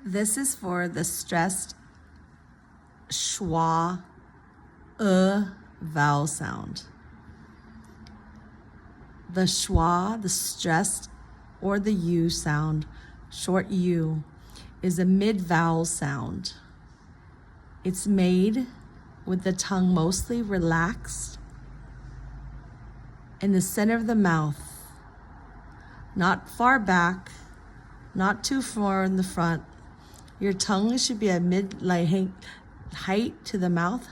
This is for the stressed schwa vowel sound. The schwa, the stressed or the u sound, short u, is a mid-vowel sound. It's made with the tongue mostly relaxed in the center of the mouth, not far back, not too far in the front. Your tongue should be at height to the mouth,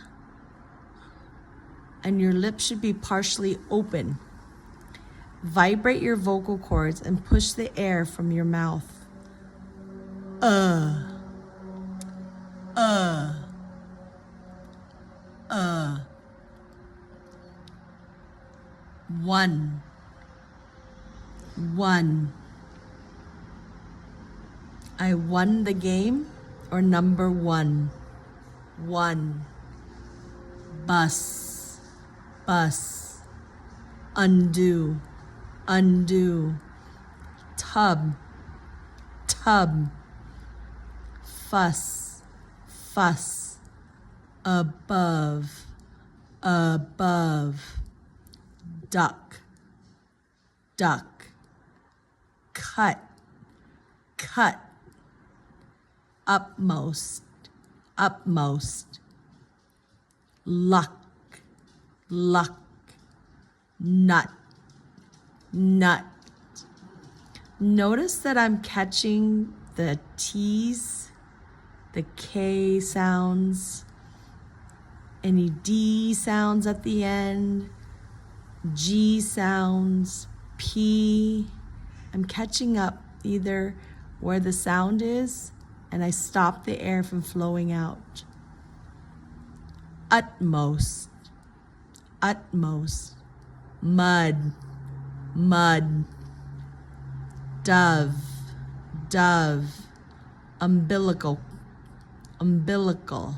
and your lips should be partially open. Vibrate your vocal cords and push the air from your mouth. One. I won the game, or number one. One. Bus. Undo. Tub. Fuss. Above. Duck. Cut. Upmost. Luck. Nut. Notice that I'm catching the T's, the K sounds, any D sounds at the end, G sounds, P. I'm catching up either where the sound is and I stop the air from flowing out. Utmost. Mud. Dove. Umbilical. Umbilical.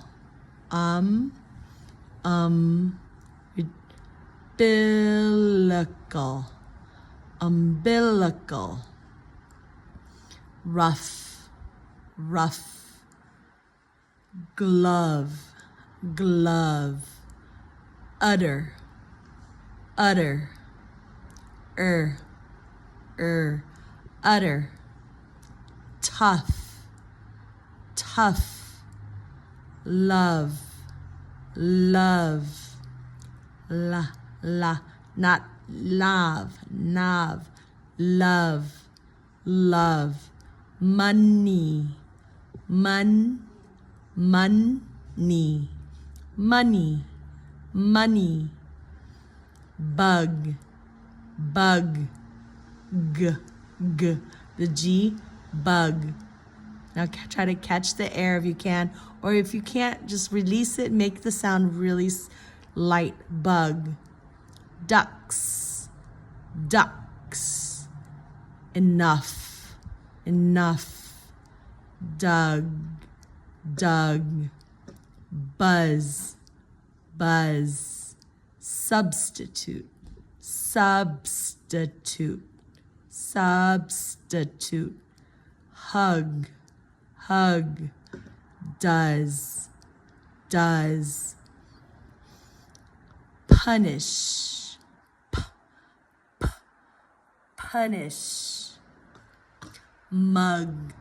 Rough. Glove. Udder. Udder. Tough. Love. Not love, nav. Love. Money. Bug. The G, bug. Now try to catch the air if you can, or if you can't, just release it, make the sound really light. Bug. Ducks. Enough. Dug. Buzz. Substitute. Hug. Does. Punish. Punish. Mug.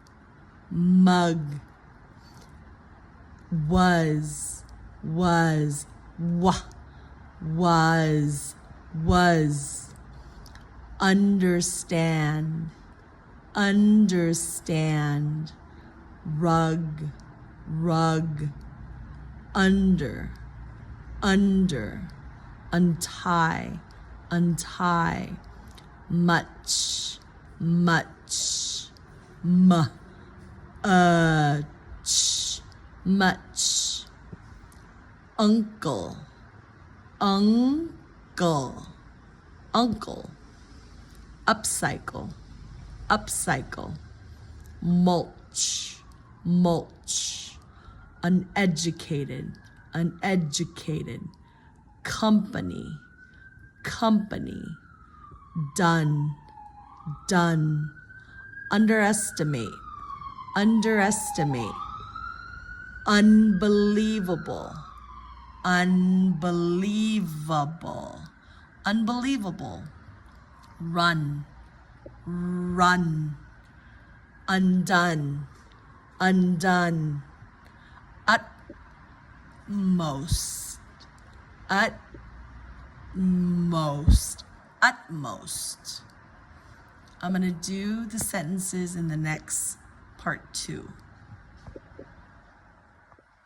Was. Understand. Rug. Under. Untie. Much. Much. Uncle. Upcycle. Mulch. Uneducated. Company. Done. Underestimate. underestimate, unbelievable, unbelievable, unbelievable, run, run, undone, undone, utmost, utmost, utmost. I'm going to do the sentences in the next part 2.